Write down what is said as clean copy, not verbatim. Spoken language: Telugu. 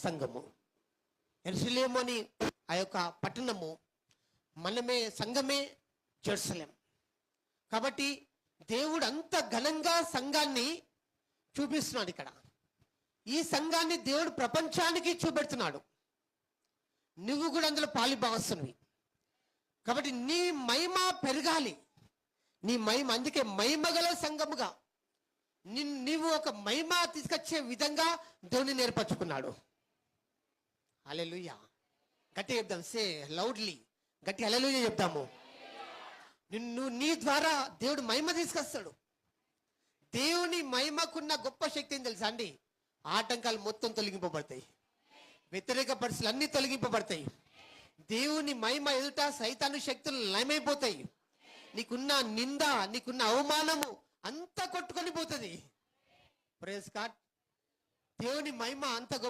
సంఘము. యెరూషలేము అని ఆ యొక్క పట్టణము, మనమే సంఘమే జెరూసలేం. కాబట్టి దేవుడు అంత ఘనంగా సంఘాన్ని చూపిస్తున్నాడు. ఇక్కడ ఈ సంఘాన్ని దేవుడు ప్రపంచానికి చూపెడుతున్నాడు. నువ్వు కూడా అందులో పాలిభాగస్తునివి. కాబట్టి నీ మహిమ పెరగాలి. నీ మహిమ, అందుకే మహిమగల సంఘముగా నీవు ఒక మహిమ తీసుకొచ్చే విధంగా దేవుని నేర్పరచుకున్నాడు. హల్లెలూయా. గట్టి చెప్దాం, సే లౌడ్లీ, గట్టి హల్లెలూయా చెప్దాము. నీ ద్వారా దేవుడు మహిమ తీసుకొస్తాడు. దేవుని మహిమకున్న గొప్ప శక్తి ఏం తెలుసా అండి? ఆటంకాలు మొత్తం తొలగింపబడతాయి, వ్యతిరేక పరిస్థితులు అన్ని తొలగింపబడతాయి. దేవుని మహిమ ఎదుట సైతాను శక్తులు లయమైపోతాయి. నీకున్న నింద, నీకున్న అవమానము అంతా కొట్టుకొని పోతుంది. Praise God. దేవుని మహిమ అంత